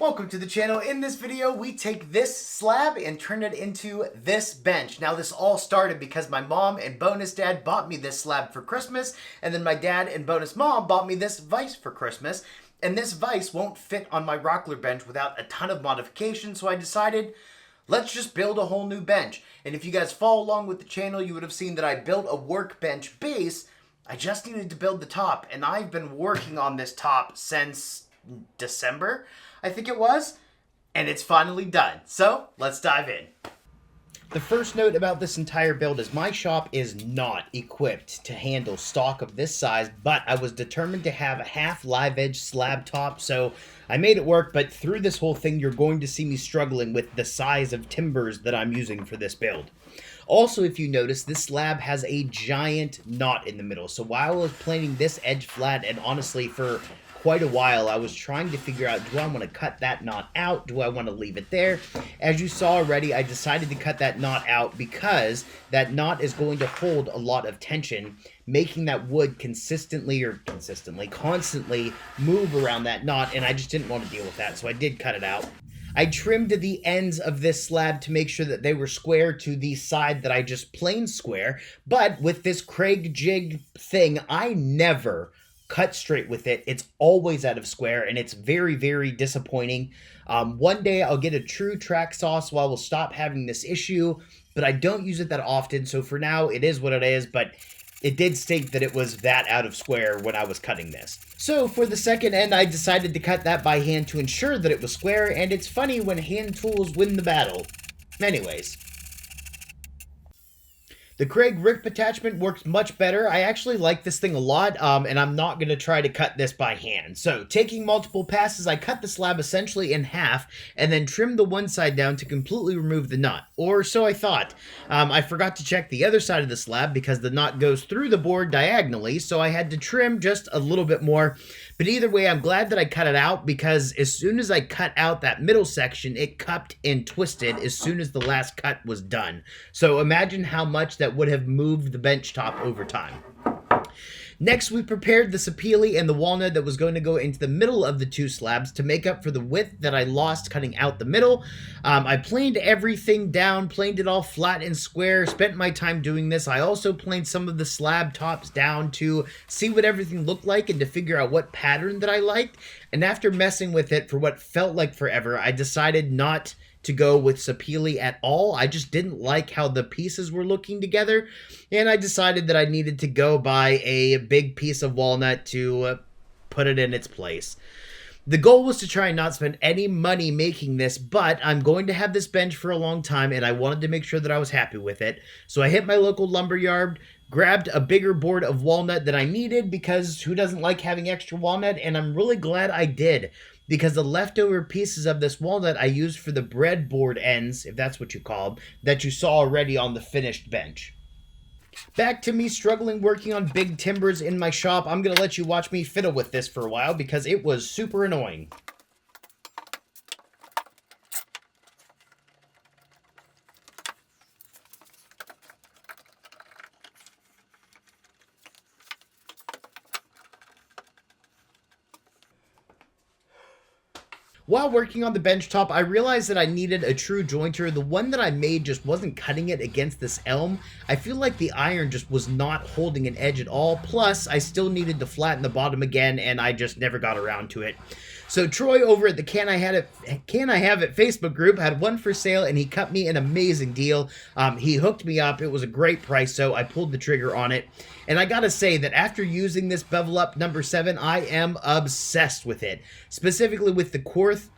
Welcome to the channel. In this video, we take this slab and turn it into this bench. Now, this all started because my mom and bonus dad bought me this slab for Christmas, and then my dad and bonus mom bought me this vise for Christmas, and this vise won't fit on my rockler bench without a ton of modification, so I decided, let's just build a whole new bench. And if you guys follow along with the channel, you would have seen that I built a workbench base. I just needed to build the top, and I've been working on this top since December, I think it was, and it's finally done. So let's dive in. The first note about this entire build is my shop is not equipped to handle stock of this size, but I was determined to have a half live edge slab top, so I made it work. But through this whole thing, you're going to see me struggling with the size of timbers that I'm using for this build. Also, if you notice, this slab has a giant knot in the middle. So while I was planing this edge flat, and honestly for quite a while, I was trying to figure out, do I want to cut that knot out? Do I want to leave it there? As you saw already, I decided to cut that knot out because that knot is going to hold a lot of tension, making that wood constantly move around that knot, and I just didn't want to deal with that, so I did cut it out. I trimmed the ends of this slab to make sure that they were square to the side that I just plain square, but with this Craig jig thing, I never cut straight with it. It's always out of square, and it's very, very disappointing. One day I'll get a true track saw, so I will stop having this issue, but I don't use it that often, so for now it is what it is. But it did stink that it was that out of square when I was cutting this. So for the second end, I decided to cut that by hand to ensure that it was square, and it's funny when hand tools win the battle. Anyways, the Craig rip attachment works much better. I actually like this thing a lot, and I'm not going to try to cut this by hand. So, taking multiple passes, I cut the slab essentially in half, and then trimmed the one side down to completely remove the knot. Or so I thought. I forgot to check the other side of the slab because the knot goes through the board diagonally, so I had to trim just a little bit more. But either way, I'm glad that I cut it out, because as soon as I cut out that middle section, it cupped and twisted as soon as the last cut was done. So imagine how much that would have moved the bench top over time. Next, we prepared the sapele and the walnut that was going to go into the middle of the two slabs to make up for the width that I lost cutting out the middle. I planed everything down, planed it all flat and square, spent my time doing this. I also planed some of the slab tops down to see what everything looked like and to figure out what pattern that I liked. And after messing with it for what felt like forever, I decided not to go with sapele at all. I just didn't like how the pieces were looking together, and I decided that I needed to go buy a big piece of walnut to put it in its place. The goal was to try and not spend any money making this, but I'm going to have this bench for a long time, and I wanted to make sure that I was happy with it. So I hit my local lumber yard, grabbed a bigger board of walnut that I needed, because who doesn't like having extra walnut? And I'm really glad I did, because the leftover pieces of this walnut I used for the breadboard ends, if that's what you call them, that you saw already on the finished bench. Back to me struggling working on big timbers in my shop. I'm going to let you watch me fiddle with this for a while because it was super annoying. While working on the bench top, I realized that I needed a true jointer. The one that I made just wasn't cutting it against this elm. I feel like the iron just was not holding an edge at all. Plus, I still needed to flatten the bottom again, and I just never got around to it. So Troy over at the Can I Have It Facebook group had one for sale, and he cut me an amazing deal. He hooked me up. It was a great price, so I pulled the trigger on it. And I gotta say that after using this Bevel Up number 7, I am obsessed with it. Specifically with the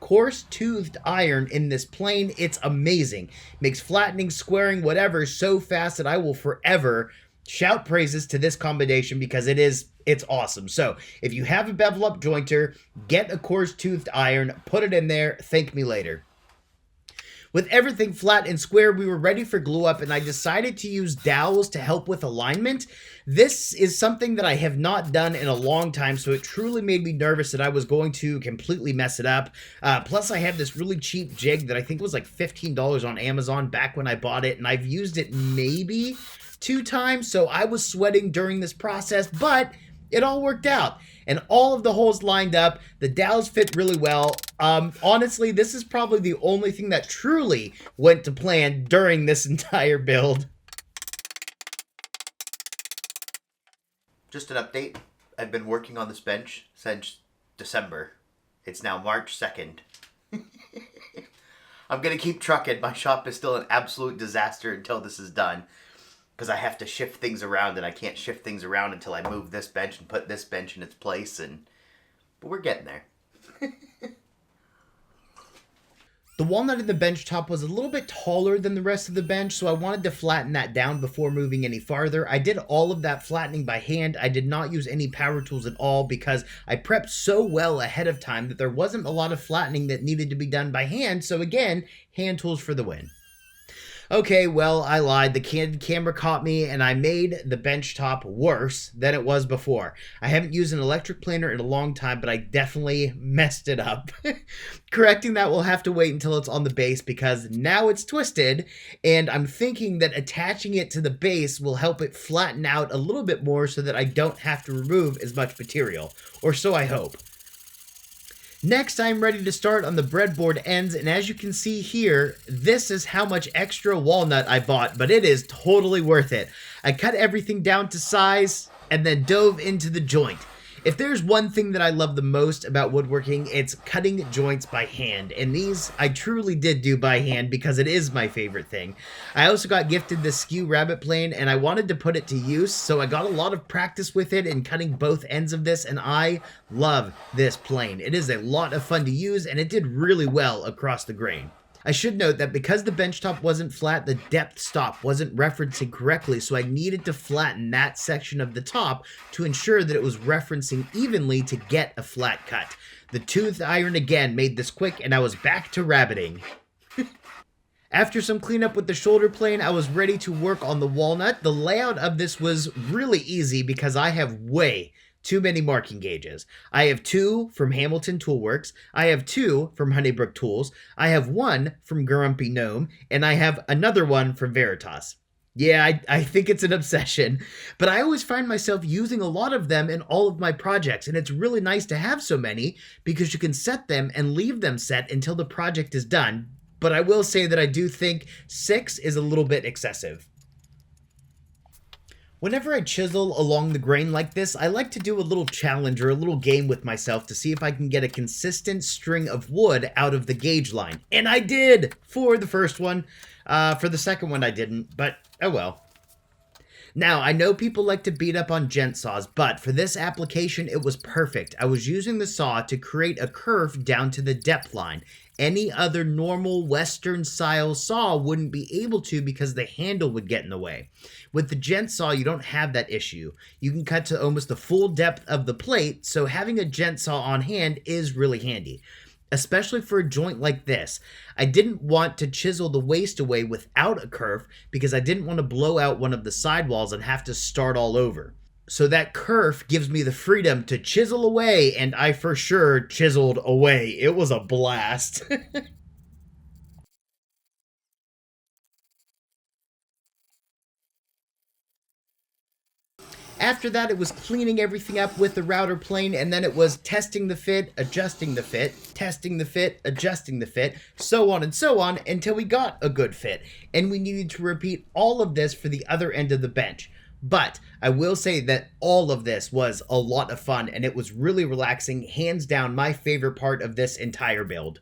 coarse-toothed iron in this plane, it's amazing. Makes flattening, squaring, whatever so fast that I will forever shout praises to this combination because it's awesome. So if you have a Bevel Up jointer, get a coarse-toothed iron, put it in there, thank me later. With everything flat and square, we were ready for glue up, and I decided to use dowels to help with alignment. This is something that I have not done in a long time, so it truly made me nervous that I was going to completely mess it up. Plus, I have this really cheap jig that I think was like $15 on Amazon back when I bought it, and I've used it maybe 2 times, so I was sweating during this process, but it all worked out. and all of the holes lined up. The dowels fit really well. Honestly, this is probably the only thing that truly went to plan during this entire build. Just an update. I've been working on this bench since December. It's now March 2nd. I'm going to keep trucking. My shop is still an absolute disaster until this is done, because I have to shift things around, and I can't shift things around until I move this bench and put this bench in its place, but we're getting there. The walnut in the bench top was a little bit taller than the rest of the bench, so I wanted to flatten that down before moving any farther. I did all of that flattening by hand. I did not use any power tools at all because I prepped so well ahead of time that there wasn't a lot of flattening that needed to be done by hand, so again, hand tools for the win. Okay, well, I lied. The camera caught me, and I made the bench top worse than it was before. I haven't used an electric planer in a long time, but I definitely messed it up. Correcting that will have to wait until it's on the base, because now it's twisted, and I'm thinking that attaching it to the base will help it flatten out a little bit more so that I don't have to remove as much material, or so I hope. Next, I'm ready to start on the breadboard ends, and as you can see here, this is how much extra walnut I bought, but it is totally worth it. I cut everything down to size, and then dove into the joint. If there's one thing that I love the most about woodworking, it's cutting joints by hand, and these I truly did do by hand because it is my favorite thing. I also got gifted this skew rabbet plane, and I wanted to put it to use, so I got a lot of practice with it in cutting both ends of this, and I love this plane. It is a lot of fun to use, and it did really well across the grain. I should note that because the bench top wasn't flat, the depth stop wasn't referencing correctly, so I needed to flatten that section of the top to ensure that it was referencing evenly to get a flat cut. The tooth iron again made this quick, and I was back to rabbiting. After some cleanup with the shoulder plane, I was ready to work on the walnut. The layout of this was really easy because I have way too many marking gauges. I have 2 from Hamilton Toolworks, I have 2 from Honeybrook Tools, I have 1 from Grumpy Gnome, and I have another one from Veritas. Yeah, I think it's an obsession, but I always find myself using a lot of them in all of my projects, and it's really nice to have so many because you can set them and leave them set until the project is done, but I will say that I do think 6 is a little bit excessive. Whenever I chisel along the grain like this, I like to do a little challenge or a little game with myself to see if I can get a consistent string of wood out of the gauge line. And I did for the first one. For the second one I didn't, but oh well. Now, I know people like to beat up on gent saws, but for this application, it was perfect. I was using the saw to create a curve down to the depth line. Any other normal Western-style saw wouldn't be able to because the handle would get in the way. With the gent saw, you don't have that issue. You can cut to almost the full depth of the plate, so having a gent saw on hand is really handy. Especially for a joint like this. I didn't want to chisel the waste away without a kerf because I didn't want to blow out one of the sidewalls and have to start all over. So that kerf gives me the freedom to chisel away, and I for sure chiseled away. It was a blast. After that, it was cleaning everything up with the router plane, and then it was testing the fit, adjusting the fit, testing the fit, adjusting the fit, so on and so on, until we got a good fit. And we needed to repeat all of this for the other end of the bench. But I will say that all of this was a lot of fun, and it was really relaxing, hands down my favorite part of this entire build.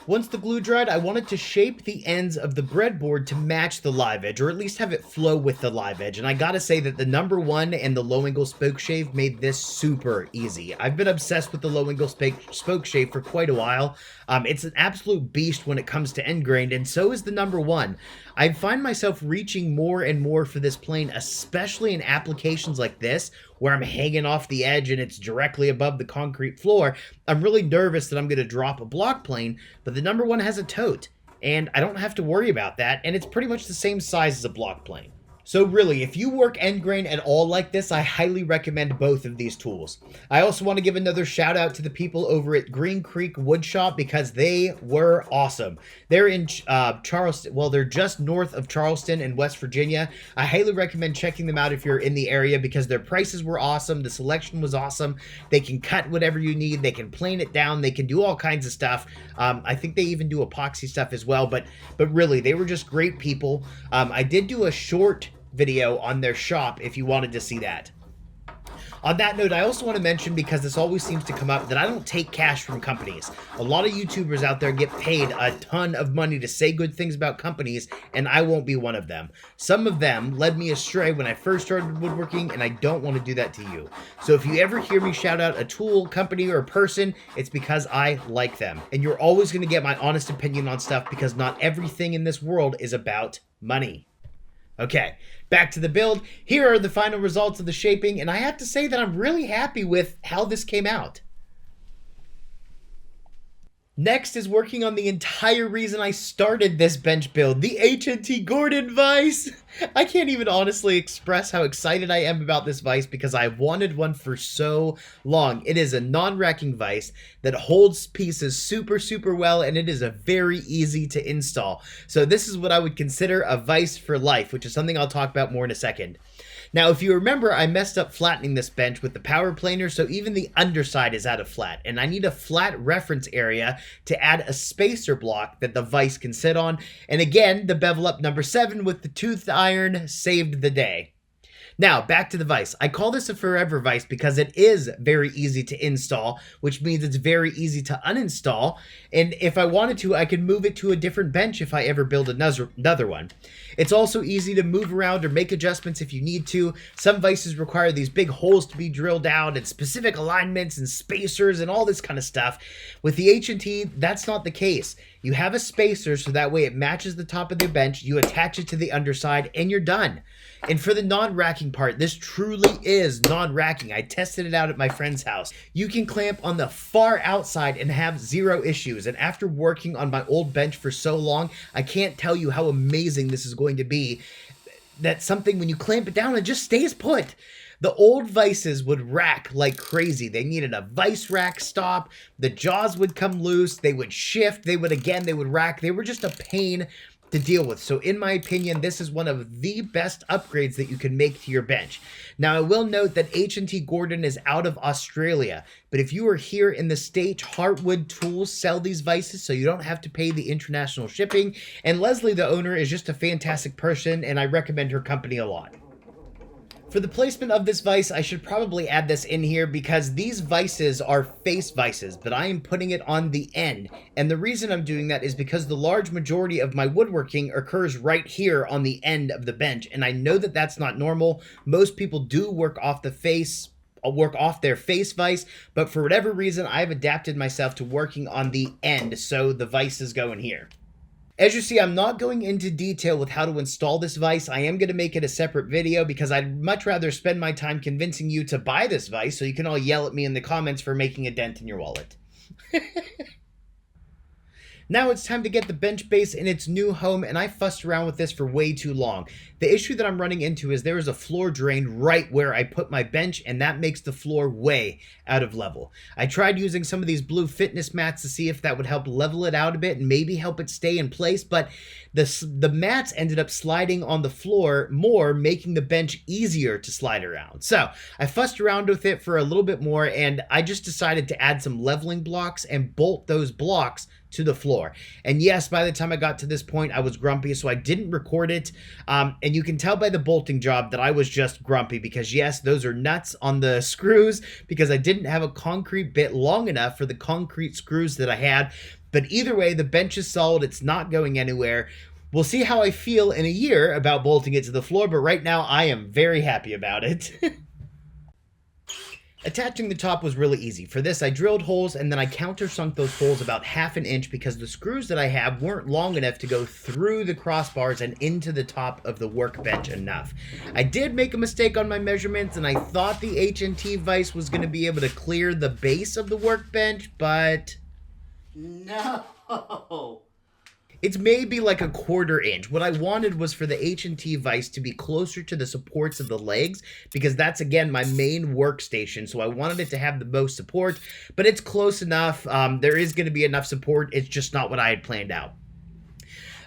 Once the glue dried, I wanted to shape the ends of the breadboard to match the live edge, or at least have it flow with the live edge. And I gotta say that the number 1 and the low angle spoke shave made this super easy. I've been obsessed with the low angle spoke shave for quite a while. It's an absolute beast when it comes to end grain, and so is the number 1. I find myself reaching more and more for this plane, especially in applications like this, where I'm hanging off the edge and it's directly above the concrete floor. I'm really nervous that I'm going to drop a block plane, but the number 1 has a tote, and I don't have to worry about that, and it's pretty much the same size as a block plane. So really, if you work end grain at all like this, I highly recommend both of these tools. I also want to give another shout out to the people over at Green Creek Woodshop because they were awesome. They're in Charleston. Well, they're just north of Charleston in West Virginia. I highly recommend checking them out if you're in the area because their prices were awesome. The selection was awesome. They can cut whatever you need. They can plane it down. They can do all kinds of stuff. I think they even do epoxy stuff as well. But really, they were just great people. I did do a short video on their shop if you wanted to see that. On that note, I also want to mention, because this always seems to come up, that I don't take cash from companies. A lot of YouTubers out there get paid a ton of money to say good things about companies, and I won't be one of them. Some of them led me astray when I first started woodworking, and I don't want to do that to you. So if you ever hear me shout out a tool, company, or a person, it's because I like them. And you're always going to get my honest opinion on stuff because not everything in this world is about money. Okay, back to the build. Here are the final results of the shaping, and I have to say that I'm really happy with how this came out. Next is working on the entire reason I started this bench build, the H&T Gordon vise. I can't even honestly express how excited I am about this vise because I've wanted one for so long. It is a non-racking vise that holds pieces super well, and it is a very easy to install. So this is what I would consider a vise for life, which is something I'll talk about more in a second. Now, if you remember, I messed up flattening this bench with the power planer, so even the underside is out of flat, and I need a flat reference area to add a spacer block that the vise can sit on, and again, the bevel up number 7 with the toothed iron saved the day. Now, back to the vise. I call this a forever vise because it is very easy to install, which means it's very easy to uninstall. And if I wanted to, I could move it to a different bench if I ever build another one. It's also easy to move around or make adjustments if you need to. Some vises require these big holes to be drilled out and specific alignments and spacers and all this kind of stuff. With the H&T, that's not the case. You have a spacer so that way it matches the top of the bench, you attach it to the underside, and you're done. And for the non-racking part, this truly is non-racking. I tested it out at my friend's house. You can clamp on the far outside and have zero issues. And after working on my old bench for so long, I can't tell you how amazing this is going to be. That's something when you clamp it down, it just stays put. The old vices would rack like crazy. They needed a vice rack stop. The jaws would come loose. They would shift. They would rack. They were just a pain to deal with. So in my opinion, this is one of the best upgrades that you can make to your bench. Now, I will note that H&T Gordon is out of Australia, but if you are here in the States, Heartwood Tools sell these vices, so you don't have to pay the international shipping. And Leslie, the owner, is just a fantastic person, and I recommend her company a lot. For the placement of this vise, I should probably add this in here because these vices are face vices, but I am putting it on the end. And the reason I'm doing that is because the large majority of my woodworking occurs right here on the end of the bench. And I know that that's not normal. Most people do work off their face vise, but for whatever reason, I've adapted myself to working on the end, so the vices go in here. As you see, I'm not going into detail with how to install this vise. I am going to make it a separate video because I'd much rather spend my time convincing you to buy this vise so you can all yell at me in the comments for making a dent in your wallet. Now it's time to get the bench base in its new home, and I fussed around with this for way too long. The issue that I'm running into is there is a floor drain right where I put my bench, and that makes the floor way out of level. I tried using some of these blue fitness mats to see if that would help level it out a bit and maybe help it stay in place, but the mats ended up sliding on the floor more, making the bench easier to slide around. So I fussed around with it for a little bit more, and I just decided to add some leveling blocks and bolt those blocks to the floor. And yes, by the time I got to this point, I was grumpy, so I didn't record it. And you can tell by the bolting job that I was just grumpy because yes, those are nuts on the screws because I didn't have a concrete bit long enough for the concrete screws that I had. But either way, the bench is solid. It's not going anywhere. We'll see how I feel in a year about bolting it to the floor, but right now I am very happy about it. Attaching the top was really easy. For this, I drilled holes and then I countersunk those holes about 1/2 inch because the screws that I have weren't long enough to go through the crossbars and into the top of the workbench enough. I did make a mistake on my measurements and I thought the H&T vise was going to be able to clear the base of the workbench, but no. It's maybe like a 1/4 inch. What I wanted was for the H&T vise to be closer to the supports of the legs, because that's, again, my main workstation. So I wanted it to have the most support, but it's close enough. There is going to be enough support. It's just not what I had planned out.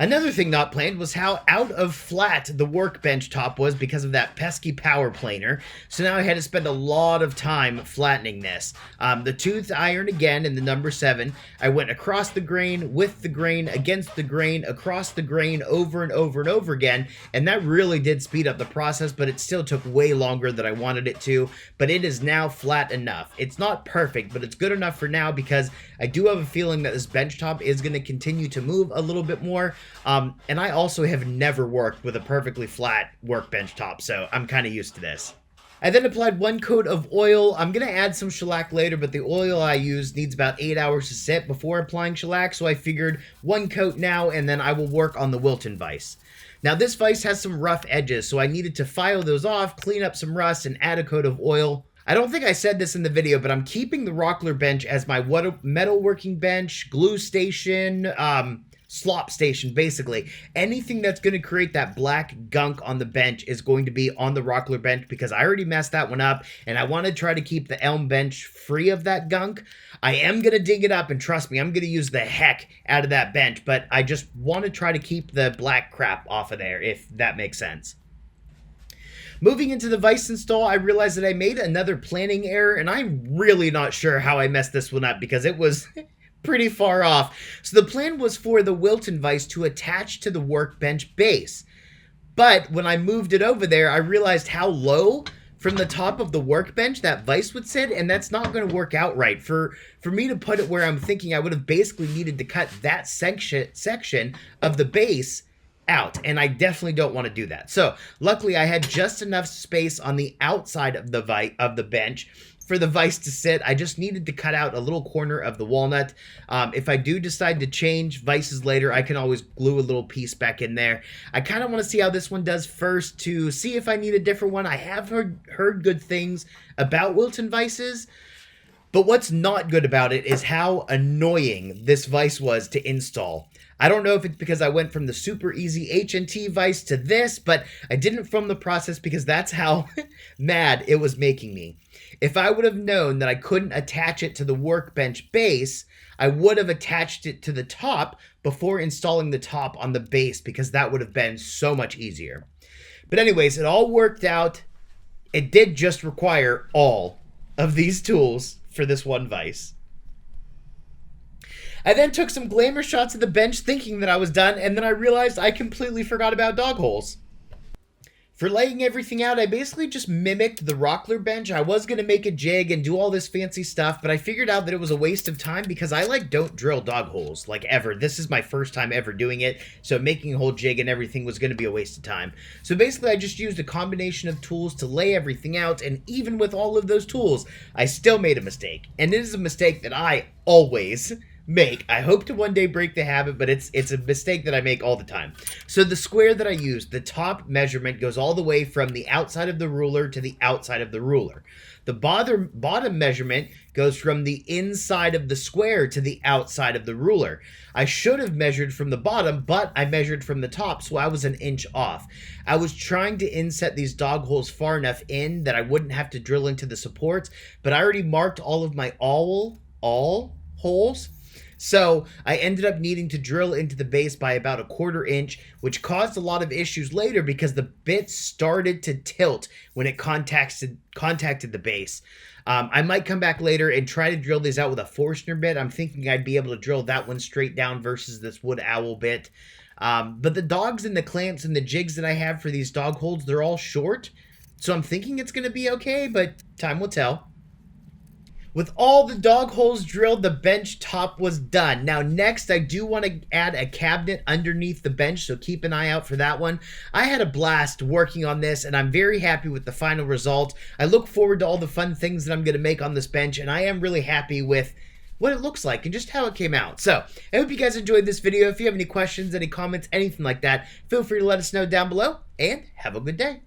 Another thing not planned was how out of flat the workbench top was because of that pesky power planer. So now I had to spend a lot of time flattening this. The tooth iron again in the number 7. I went across the grain, with the grain, against the grain, across the grain, over and over and over again. And that really did speed up the process, but it still took way longer than I wanted it to. But it is now flat enough. It's not perfect, but it's good enough for now because I do have a feeling that this bench top is going to continue to move a little bit more. And I also have never worked with a perfectly flat workbench top, so I'm kind of used to this. I then applied 1 coat of oil. I'm going to add some shellac later, but the oil I use needs about 8 hours to sit before applying shellac, so I figured 1 coat now, and then I will work on the Wilton vise. Now, this vise has some rough edges, so I needed to file those off, clean up some rust, and add a coat of oil. I don't think I said this in the video, but I'm keeping the Rockler bench as my metalworking bench, glue station, slop station, basically. Anything that's going to create that black gunk on the bench is going to be on the Rockler bench because I already messed that one up, and I want to try to keep the elm bench free of that gunk. I am going to dig it up, and trust me, I'm going to use the heck out of that bench, but I just want to try to keep the black crap off of there, if that makes sense. Moving into the vise install, I realized that I made another planning error, and I'm really not sure how I messed this one up because it was pretty far off. So the plan was for the Wilton vise to attach to the workbench base. But when I moved it over there, I realized how low from the top of the workbench that vise would sit, and that's not going to work out right. For me to put it where I'm thinking, I would have basically needed to cut that section of the base out, and I definitely don't want to do that. So luckily I had just enough space on the outside of the bench for the vise to sit. I just needed to cut out a little corner of the walnut. If I do decide to change vises later, I can always glue a little piece back in there. I kind of want to see how this one does first to see if I need a different one. I have heard good things about Wilton vises, but what's not good about it is how annoying this vise was to install. I don't know if it's because I went from the super easy H&T vise to this, but I didn't film the process because that's how mad it was making me. If I would have known that I couldn't attach it to the workbench base, I would have attached it to the top before installing the top on the base because that would have been so much easier. But anyways, it all worked out. It did just require all of these tools for this one vise. I then took some glamour shots of the bench thinking that I was done, and then I realized I completely forgot about dog holes. For laying everything out, I basically just mimicked the Rockler bench. I was going to make a jig and do all this fancy stuff, but I figured out that it was a waste of time because I don't drill dog holes, ever. This is my first time ever doing it, so making a whole jig and everything was going to be a waste of time. So basically, I just used a combination of tools to lay everything out, and even with all of those tools, I still made a mistake. And it is a mistake that I always make. I hope to one day break the habit, but it's a mistake that I make all the time. So the square that I used, the top measurement goes all the way from the outside of the ruler to the outside of the ruler. The bottom measurement goes from the inside of the square to the outside of the ruler. I should have measured from the bottom, but I measured from the top, so I was an inch off. I was trying to inset these dog holes far enough in that I wouldn't have to drill into the supports, but I already marked all of my all holes. So I ended up needing to drill into the base by about a 1/4 inch, which caused a lot of issues later because the bit started to tilt when it contacted the base. I might come back later and try to drill these out with a Forstner bit. I'm thinking I'd be able to drill that one straight down versus this wood owl bit. But the dogs and the clamps and the jigs that I have for these dog holes, they're all short. So I'm thinking it's going to be okay, but time will tell. With all the dog holes drilled, the bench top was done. Now next, I do want to add a cabinet underneath the bench, so keep an eye out for that one. I had a blast working on this, and I'm very happy with the final result. I look forward to all the fun things that I'm going to make on this bench, and I am really happy with what it looks like and just how it came out. So I hope you guys enjoyed this video. If you have any questions, any comments, anything like that, feel free to let us know down below, and have a good day.